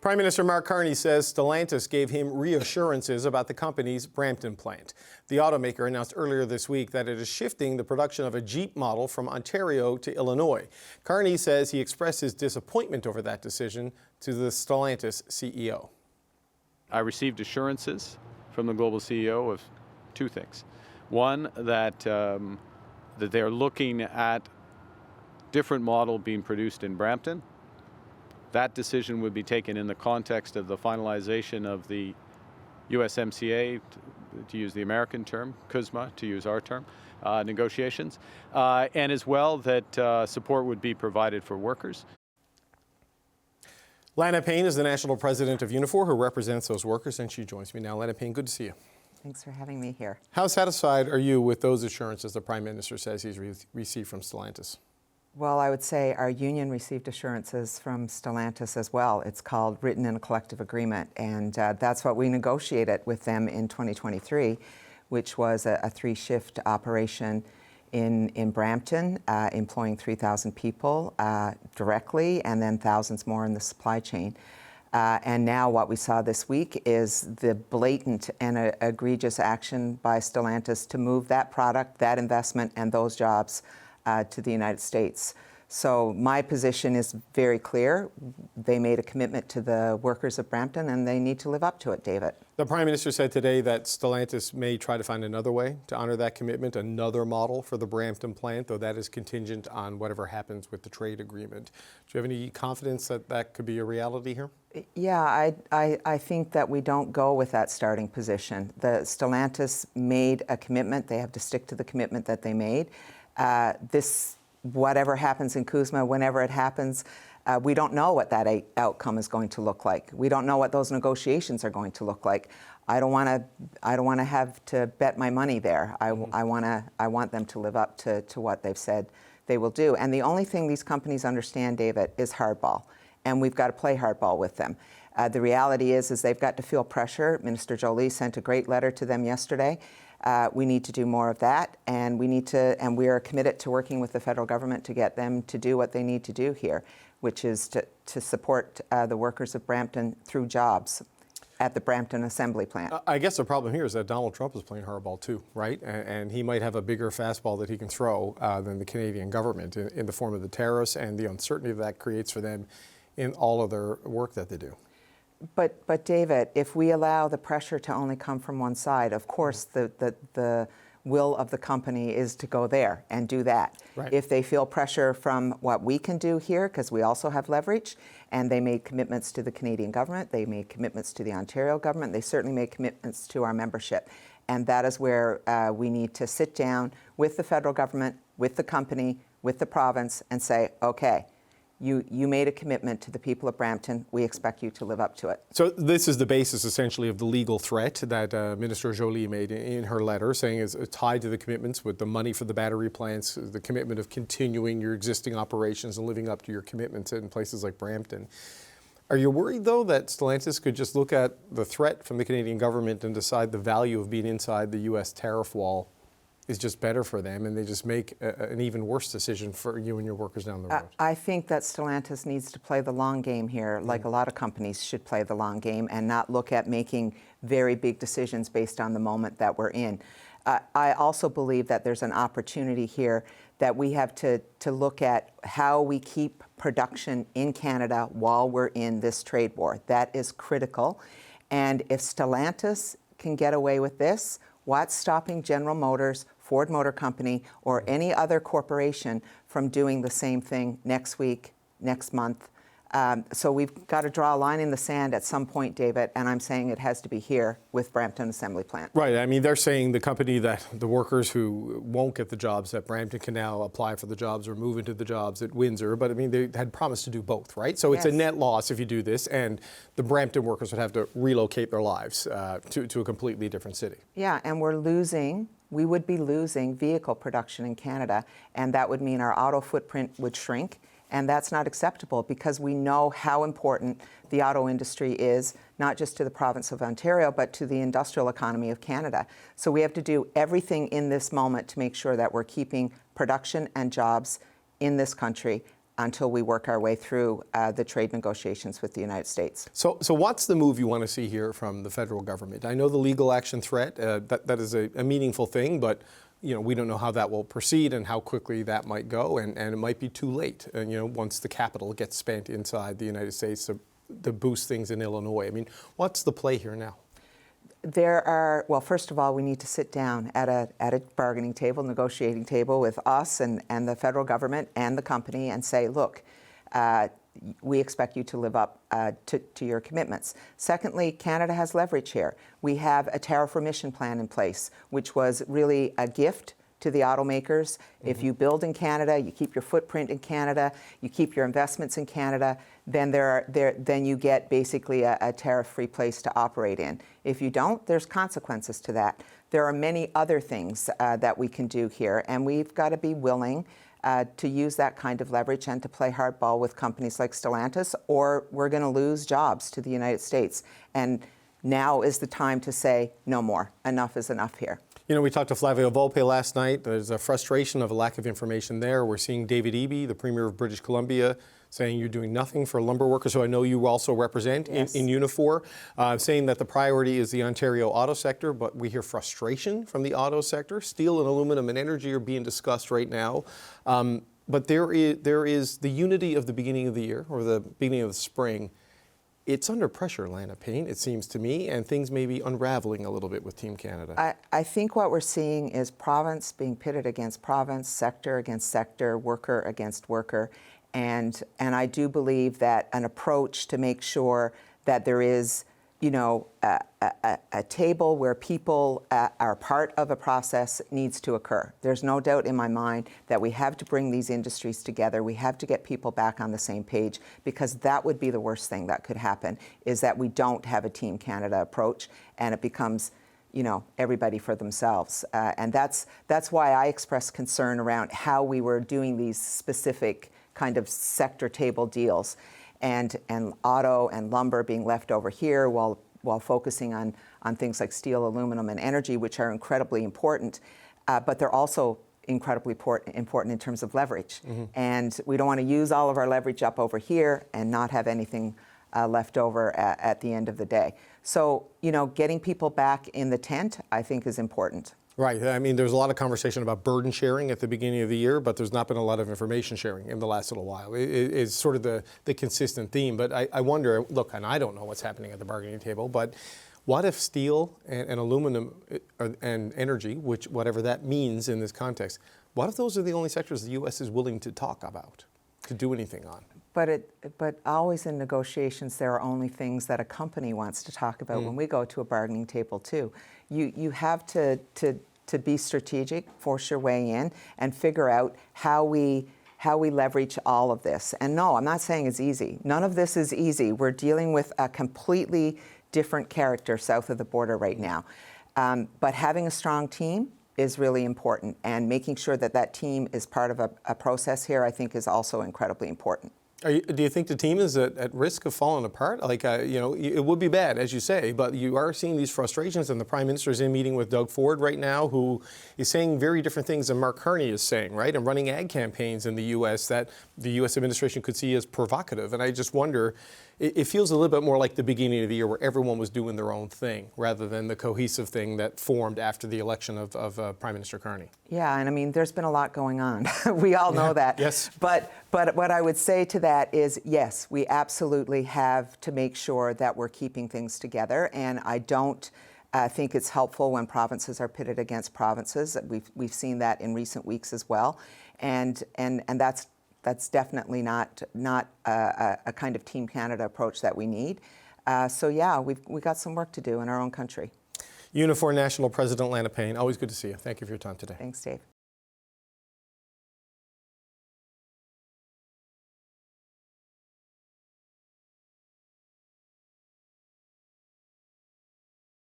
Prime Minister Mark Carney says Stellantis gave him reassurances about the company's Brampton plant. The automaker announced earlier this week that it is shifting the production of a Jeep model from Ontario to Illinois. Carney says he expressed his disappointment over that decision to the Stellantis CEO. I received assurances from the global CEO of two things. One, that they're looking at different model being produced in Brampton. That decision would be taken in the context of the finalization of the USMCA, to use the American term, CUSMA, to use our term, negotiations, and as well that support would be provided for workers. Lana Payne is the national president of Unifor, who represents those workers, and she joins me now. Lana Payne, good to see you. Thanks for having me here. How satisfied are you with those assurances the Prime Minister says he's received from Stellantis? Well, I would say our union received assurances from Stellantis as well. It's called written in a collective agreement, and that's what we negotiated with them in 2023, which was a three-shift operation in Brampton, employing 3,000 people directly, and then thousands more in the supply chain. And now what we saw this week is the blatant and egregious action by Stellantis to move that product, that investment, and those jobs to the United States. So my position is very clear. They made a commitment to the workers of Brampton, and they need to live up to it, David. The Prime Minister said today that Stellantis may try to find another way to honor that commitment, another model for the Brampton plant, though that is contingent on whatever happens with the trade agreement. Do you have any confidence that that could be a reality here? Yeah, I think that we don't go with that starting position. The Stellantis made a commitment. They have to stick to the commitment that they made. Whatever happens in CUSMA, whenever it happens, we don't know what that outcome is going to look like. We don't know what those negotiations are going to look like. I don't want to have to bet my money there. I want them to live up to what they've said they will do. And the only thing these companies understand, David, is hardball, and we've got to play hardball with them. The reality is they've got to feel pressure. Minister Jolie sent a great letter to them yesterday. We need to do more of that, and we are committed to working with the federal government to get them to do what they need to do here, which is to support the workers of Brampton through jobs at the Brampton assembly plant. I guess the problem here is that Donald Trump is playing hardball too, right? And he might have a bigger fastball that he can throw than the Canadian government in the form of the tariffs and the uncertainty that creates for them in all of their work that they do. But David, if we allow the pressure to only come from one side, of course the will of the company is to go there and do that. Right. If they feel pressure from what we can do here, because we also have leverage, and they made commitments to the Canadian government, they made commitments to the Ontario government, they certainly made commitments to our membership. And that is where we need to sit down with the federal government, with the company, with the province, and say, okay, you made a commitment to the people of Brampton. We expect you to live up to it. So this is the basis, essentially, of the legal threat that Minister Jolie made in her letter, saying is tied to the commitments with the money for the battery plants, the commitment of continuing your existing operations and living up to your commitments in places like Brampton. Are you worried, though, that Stellantis could just look at the threat from the Canadian government and decide the value of being inside the U.S. tariff wall is just better for them, and they just make an even worse decision for you and your workers down the road? I think that Stellantis needs to play the long game here, like a lot of companies should play the long game and not look at making very big decisions based on the moment that we're in. I also believe that there's an opportunity here that we have to look at how we keep production in Canada while we're in this trade war. That is critical. And if Stellantis can get away with this, what's stopping General Motors, Ford Motor Company, or any other corporation from doing the same thing next week, next month? So we've got to draw a line in the sand at some point, David, and I'm saying it has to be here with Brampton Assembly Plant. Right. I mean, they're saying the company that the workers who won't get the jobs at Brampton can now apply for the jobs or move into the jobs at Windsor. But I mean, they had promised to do both, right? So it's a net loss if you do this, and the Brampton workers would have to relocate their lives to a completely different city. Yeah, and we would be losing vehicle production in Canada, and that would mean our auto footprint would shrink. And that's not acceptable because we know how important the auto industry is, not just to the province of Ontario, but to the industrial economy of Canada. So we have to do everything in this moment to make sure that we're keeping production and jobs in this country until we work our way through the trade negotiations with the United States. So what's the move you want to see here from the federal government? I know the legal action threat, that is a meaningful thing, but we don't know how that will proceed and how quickly that might go, and it might be too late, once the capital gets spent inside the United States to boost things in Illinois. I mean, what's the play here now? Well, first of all, we need to sit down at a bargaining table, negotiating table with us and the federal government and the company and say, look, we expect you to live up to your commitments. Secondly, Canada has leverage here. We have a tariff remission plan in place, which was really a gift to the automakers. If you build in Canada, you keep your footprint in Canada, you keep your investments in Canada, then then you get basically a tariff-free place to operate in. If you don't, there's consequences to that. There are many other things that we can do here, and we've got to be willing to use that kind of leverage and to play hardball with companies like Stellantis, or we're going to lose jobs to the United States. And now is the time to say no more. Enough is enough here. We talked to Flavio Volpe last night. There's a frustration of a lack of information there. We're seeing David Eby, the Premier of British Columbia, saying you're doing nothing for lumber workers, who I know you also represent in Unifor, saying that the priority is the Ontario auto sector, but we hear frustration from the auto sector. Steel and aluminum and energy are being discussed right now. But there is the unity of the beginning of the year, or the beginning of the spring. It's under pressure, Lana Payne, it seems to me, and things may be unraveling a little bit with Team Canada. I think what we're seeing is province being pitted against province, sector against sector, worker against worker. And I do believe that an approach to make sure that there is, a table where people are part of a process needs to occur. There's no doubt in my mind that we have to bring these industries together. We have to get people back on the same page, because that would be the worst thing that could happen, is that we don't have a Team Canada approach and it becomes, everybody for themselves. And that's why I expressed concern around how we were doing these specific kind of sector table deals, and auto and lumber being left over here while focusing on things like steel, aluminum, and energy, which are incredibly important, but they're also incredibly important in terms of leverage. And we don't want to use all of our leverage up over here and not have anything left over at the end of the day. So, getting people back in the tent, I think, is important. Right. I mean, there's a lot of conversation about burden sharing at the beginning of the year, but there's not been a lot of information sharing in the last little while. It's sort of the consistent theme. But I wonder, look, and I don't know what's happening at the bargaining table, but what if steel and aluminum and energy, whatever that means in this context, what if those are the only sectors the U.S. is willing to talk about, to do anything on? But always in negotiations, there are only things that a company wants to talk about when we go to a bargaining table too. You have to be strategic, force your way in, and figure out how we leverage all of this. And no, I'm not saying it's easy. None of this is easy. We're dealing with a completely different character south of the border right now. But having a strong team is really important, and making sure that that team is part of a process here, I think, is also incredibly important. Do you think the team is at risk of falling apart? Like, it would be bad, as you say, but you are seeing these frustrations, and the Prime Minister is in meeting with Doug Ford right now, who is saying very different things than Mark Carney is saying, right? And running ad campaigns in the U.S. that the U.S. administration could see as provocative. And I just wonder, it feels a little bit more like the beginning of the year, where everyone was doing their own thing, rather than the cohesive thing that formed after the election of Prime Minister Carney. Yeah, and I mean, there's been a lot going on. We all know that. Yes. But what I would say to that is, yes, we absolutely have to make sure that we're keeping things together. And I don't think it's helpful when provinces are pitted against provinces. We've seen that in recent weeks as well. And that's definitely not a kind of Team Canada approach that we need. So yeah, we've got some work to do in our own country. Unifor National President Lana Payne, always good to see you. Thank you for your time today. Thanks, Dave.